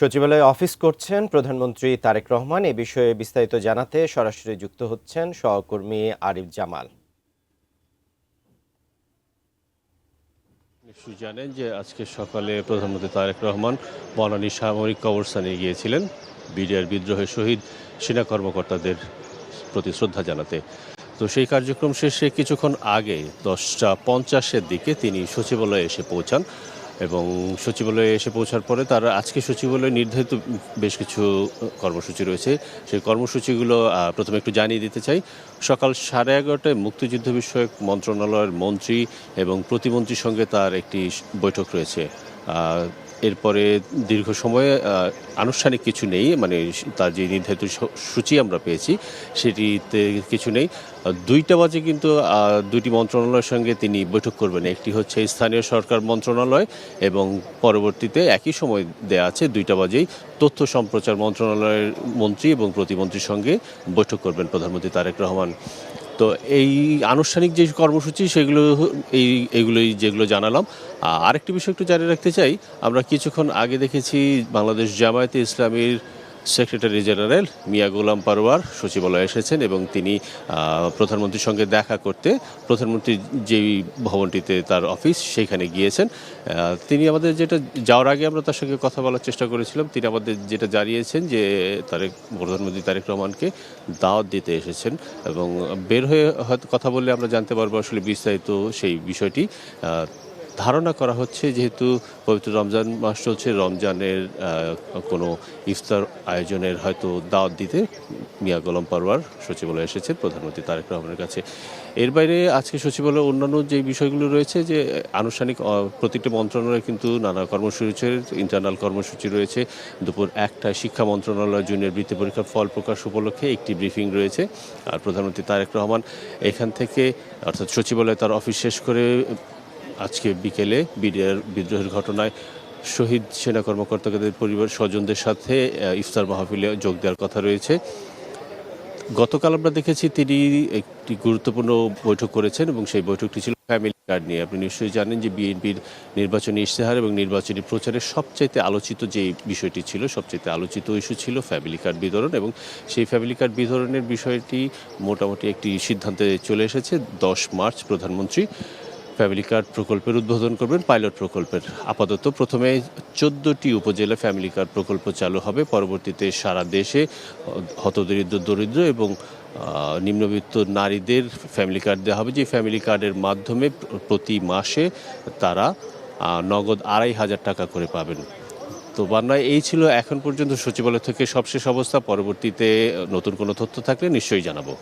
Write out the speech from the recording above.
সচিবালয়ে অফিস করছেন প্রধানমন্ত্রী তারেক রহমান। এ বিষয়ে বিস্তারিত জানাতে সরাসরি যুক্ত হচ্ছেন সহকর্মী আরিফ জামাল। নিশ্চয়ই জানেন যে আজকে সকালে প্রধানমন্ত্রী তারেক রহমান বনানী সামরিক কবরস্থানে গিয়েছিলেন বিডিআর বিদ্রোহের শহীদ সেনা কর্মকর্তাদের প্রতি শ্রদ্ধা জানাতে। তো সেই কার্যক্রম শেষে কিছুক্ষণ আগে 10:50-এর দিকে তিনি সচিবালয়ে এসে পৌঁছান এবং সচিবালয়ে এসে পৌঁছার পরে তার আজকে সচিবালয়ে নির্ধারিত বেশ কিছু কর্মসূচি রয়েছে। সেই কর্মসূচিগুলো প্রথমে একটু জানিয়ে দিতে চাই। সকাল 11:30টায় মুক্তিযুদ্ধ বিষয়ক মন্ত্রণালয়ের মন্ত্রী এবং প্রতিমন্ত্রীর সঙ্গে তার একটি বৈঠক রয়েছে। এরপরে দীর্ঘ সময়ে আনুষ্ঠানিক কিছু নেই, মানে তার যে নির্ধারিত সূচি আমরা পেয়েছি সেটিতে কিছু নেই। 2টা বাজে কিন্তু দুটি মন্ত্রণালয়ের সঙ্গে তিনি বৈঠক করবেন। একটি হচ্ছে স্থানীয় সরকার মন্ত্রণালয় এবং পরবর্তীতে একই সময় দেয়া আছে 2টা বাজেই তথ্য সম্প্রচার মন্ত্রণালয়ের মন্ত্রী এবং প্রতিমন্ত্রীর সঙ্গে বৈঠক করবেন প্রধানমন্ত্রী তারেক রহমান। তো এই আনুষ্ঠানিক যে কর্মসূচি সেগুলো এইগুলোই যেগুলো জানালাম। আরেকটি বিষয় একটু জানিয়ে রাখতে চাই, আমরা কিছুক্ষণ আগে দেখেছি বাংলাদেশ জামায়াতে ইসলামীর সেক্রেটারি জেনারেল মিয়া গোলাম পারওয়ার সচিবালয়ে এসেছেন এবং তিনি প্রধানমন্ত্রীর সঙ্গে দেখা করতে প্রধানমন্ত্রীর যেই ভবনটিতে তার অফিস সেইখানে গিয়েছেন। তিনি আমাদের যেটা যাওয়ার আগে আমরা তার সঙ্গে কথা বলার চেষ্টা করেছিলাম, তিনি আমাদের যেটা জানিয়েছেন যে প্রধানমন্ত্রী তারেক রহমানকে দাওয়াত দিতে এসেছেন এবং বের হয়ে হয়তো কথা বললে আমরা জানতে পারবো আসলে বিস্তারিত সেই বিষয়টি। ধারণা করা হচ্ছে যেহেতু পবিত্র রমজান মাস চলছে, রমজানের কোনো ইফতার আয়োজনের হয়তো দাওয়াত দিতে মিয়া গোলাম পারওয়ার সচিবালয়ে এসেছেন প্রধানমন্ত্রী তারেক রহমানের কাছে। এর বাইরে আজকে সচিবালয়ে অন্যান্য যে বিষয়গুলো রয়েছে, যে আনুষ্ঠানিক প্রতিটি মন্ত্রণালয়ে কিন্তু নানা কর্মসূচি, ইন্টারনাল কর্মসূচি রয়েছে। দুপুর 1টায় শিক্ষা মন্ত্রণালয় জুনিয়র বৃত্তি পরীক্ষার ফল প্রকাশ উপলক্ষে একটি ব্রিফিং রয়েছে। আর প্রধানমন্ত্রী তারেক রহমান এখান থেকে অর্থাৎ সচিবালয়ে তার অফিস শেষ করে আজকে বিকেলে বিডিআর বিদ্রোহের ঘটনায় শহীদ সেনা কর্মকর্তাদের পরিবার স্বজনদের সাথে ইফতার মাহফিলে যোগ দেওয়ার কথা রয়েছে। গতকাল আমরা দেখেছি তিনি একটি গুরুত্বপূর্ণ বৈঠক করেছেন এবং সেই বৈঠকটি ছিল ফ্যামিলি কার্ড নিয়ে। আপনি নিশ্চয়ই জানেন যে বিএনপির নির্বাচনী ইশতেহার এবং নির্বাচনী প্রচারের সবচাইতে আলোচিত যে বিষয়টি ছিল, সবচাইতে আলোচিত ইস্যু ছিল ফ্যামিলি কার্ড বিতরণ এবং সেই ফ্যামিলি কার্ড বিতরণের বিষয়টি মোটামুটি একটি সিদ্ধান্তে চলে এসেছে। 10 মার্চ প্রধানমন্ত্রী ফ্যামিলি কার্ড প্রকল্পের উদ্বোধন করবেন, পাইলট প্রকল্পের। আপাতত প্রথমে 14টি উপজেলা ফ্যামিলি কার্ড প্রকল্প চালু হবে, পরবর্তীতে সারা দেশে হতদরিদ্র, দরিদ্র এবং নিম্নবিত্ত নারীদের ফ্যামিলি কার্ড দেওয়া হবে, যে ফ্যামিলি কার্ডের মাধ্যমে প্রতি মাসে তারা নগদ 2,500 টাকা করে পাবেন। তো বান্নায় এই ছিল এখন পর্যন্ত সচিবালয় থেকে সবশেষ অবস্থা। পরবর্তীতে নতুন কোনো তথ্য থাকলে নিশ্চয়ই জানাবো।